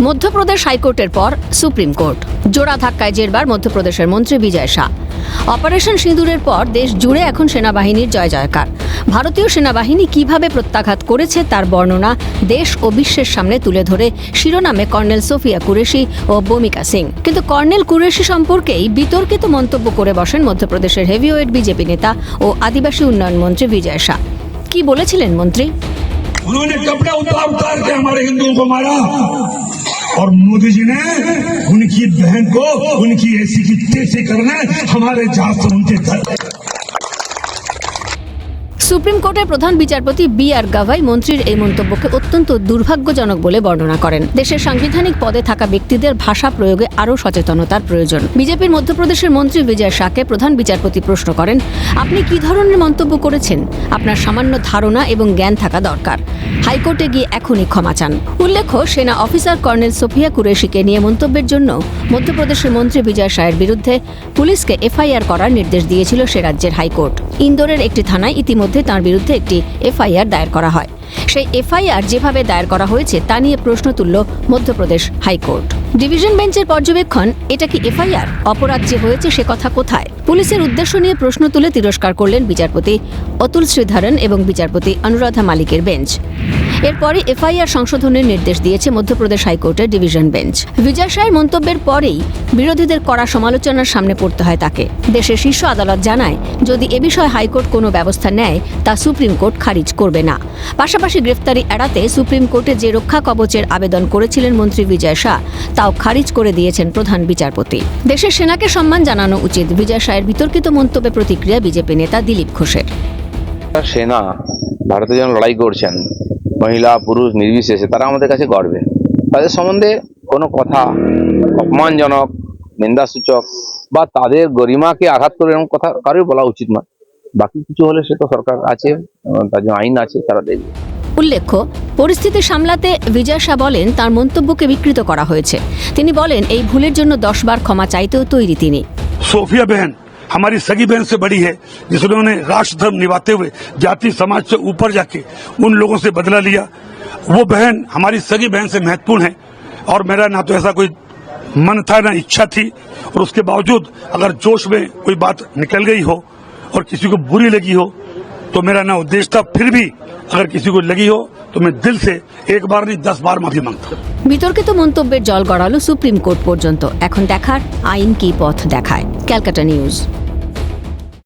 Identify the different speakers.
Speaker 1: মধ্যপ্রদেশ হাইকোর্টের পর supreme court জোড়া ধাক্কায় জেরবার মধ্যপ্রদেশের মন্ত্রী বিজয় শাহ। অপারেশন সিঁদুরের পর দেশ জুড়ে এখন সেনাবাহিনীর জয় জয়কার। ভারতীয় সেনাবাহিনী কিভাবে প্রত্যাঘাত করেছে তার বর্ণনা দেশ ও বিশ্বের সামনে তুলে ধরে শিরোনামে কর্নেল সোফিয়া কুরেশি ও ভূমিকা সিং। কিন্তু কর্নেল কুরেশি সম্পর্কেই বিতর্কিত মন্তব্য করে বসেন মধ্যপ্রদেশের হেভিওয়েট বিজেপি নেতা ও আদিবাসী উন্নয়ন মন্ত্রী বিজয় শাহ। কি বলেছিলেন মন্ত্রী?
Speaker 2: उन्होंने कपड़े उतार उतार के हमारे हिंदुओं को मारा और मोदी जी ने उनकी बहन को उनकी ऐसी की तैसी करने हमारे जहाज से उनके घर।
Speaker 1: সুপ্রিম কোর্টের প্রধান বিচারপতি বি আর গাভাই মন্ত্রীর এই মন্তব্যকে অত্যন্ত দুর্ভাগ্যজনক বলে বর্ণনা করেন। দেশের সাংবিধানিক পদে থাকা ব্যক্তিদের ভাষা প্রয়োগে আরও সচেতনতার প্রয়োজন। বিজেপির মধ্যপ্রদেশের মন্ত্রী বিজয় শাহকে প্রধান বিচারপতি প্রশ্ন করেন, আপনি কি ধরনের মন্তব্য করেছেন? আপনার সামান্য ধারণা এবং জ্ঞান থাকা দরকার। হাইকোর্টে গিয়ে এখনই ক্ষমা চান। উল্লেখ্য, সেনা অফিসার কর্নেল সোফিয়া কুরেশিকে নিয়ে মন্তব্যের জন্য মধ্যপ্রদেশের মন্ত্রী বিজয় শাহের বিরুদ্ধে পুলিশকে এফআইআর করার নির্দেশ দিয়েছিল সে রাজ্যের হাইকোর্ট। ইন্দোরের একটি থানায় ইতিমধ্যে তার বিরুদ্ধে একটি এফআইআর দায়ের করা হয়। সেই এফআইআর যেভাবে দায়ের করা হয়েছে তা নিয়ে প্রশ্ন তুলল মধ্যপ্রদেশ হাইকোর্ট। ডিভিশন বেঞ্চের পর্যবেক্ষণ, এটা কি এফআইআর? অপরাধ যে হয়েছে সে কথা কোথায়? পুলিশের উদ্দেশ্য নিয়ে প্রশ্ন তুলে তিরস্কার করলেন বিচারপতি অতুল শ্রীধরন এবং বিচারপতি অনুরাধা মালিকের বেঞ্চ। এরপরে এফআইআর সংশোধনের নির্দেশ দিয়েছে মধ্যপ্রদেশ হাইকোর্টের ডিভিশন বেঞ্চ। বিজয় শাহের মন্তব্যের পরেই বিরোধীদের কড়া সমালোচনার সামনে পড়তে হয় তাকে। দেশের শীর্ষ আদালত জানায়, যদি এ বিষয়ে হাইকোর্ট কোনো ব্যবস্থা নেয় তা সুপ্রিম কোর্ট খারিজ করবে না। পাশাপাশি গ্রেফতারি এড়াতে সুপ্রিম কোর্টে যে রক্ষা কবচের আবেদন করেছিলেন মন্ত্রী বিজয় শাহ তাও খারিজ করে দিয়েছেন প্রধান বিচারপতি। দেশের সেনাকে সম্মান জানানো উচিত, বিজয় শাহের বিতর্কিত মন্তব্যে প্রতিক্রিয়া বিজেপি নেতা দিলীপ ঘোষের।
Speaker 3: সেনা ভারতের জন্য লড়াই করছেন, মহিলা পুরুষ নির্বিশেষে, তারা আমাদের কাছে গর্বের। তাদের সম্বন্ধে কোনো কথা অপমানজনক, নিন্দাসূচক বা তাদের গরিমাকে আঘাত করে এরকম কথা কারোর বলা উচিত নয়। বাকি কিছু হলে সে তো সরকার আছে, তার জন্য আইন আছে, তারা দেখবে।
Speaker 1: উল্লেখ্য, পরিস্থিতি সামলাতে বিজয় শাহ বলেন তার মন্তব্যকে বিকৃত করা হয়েছে। তিনি বলেন এই ভুলের জন্য 10 বার ক্ষমা চাইতেও তৈরি তিনি।
Speaker 2: सोफिया बहन हमारी सगी बहन से बड़ी है, जिन्होंने राष्ट्र धर्म निभाते हुए जाति समाज से ऊपर जाके उन लोगों से बदला लिया। वो बहन हमारी सगी बहन से महत्वपूर्ण है और मेरा ना तो ऐसा कोई मन था ना इच्छा थी, और उसके बावजूद अगर जोश में कोई बात निकल गई हो और किसी को बुरी लगी हो तो मेरा ना उद्देश्य था। फिर भी अगर किसी को लगी हो तो मैं दिल से 1 बार नहीं 10 बार माफी मांगता हूं।
Speaker 1: বিতর্কিত মন্তব্যের জল গড়ালো সুপ্রিম কোর্ট পর্যন্ত। এখন দেখার আইন কি পথ দেখায়। ক্যালকাটা নিউজ।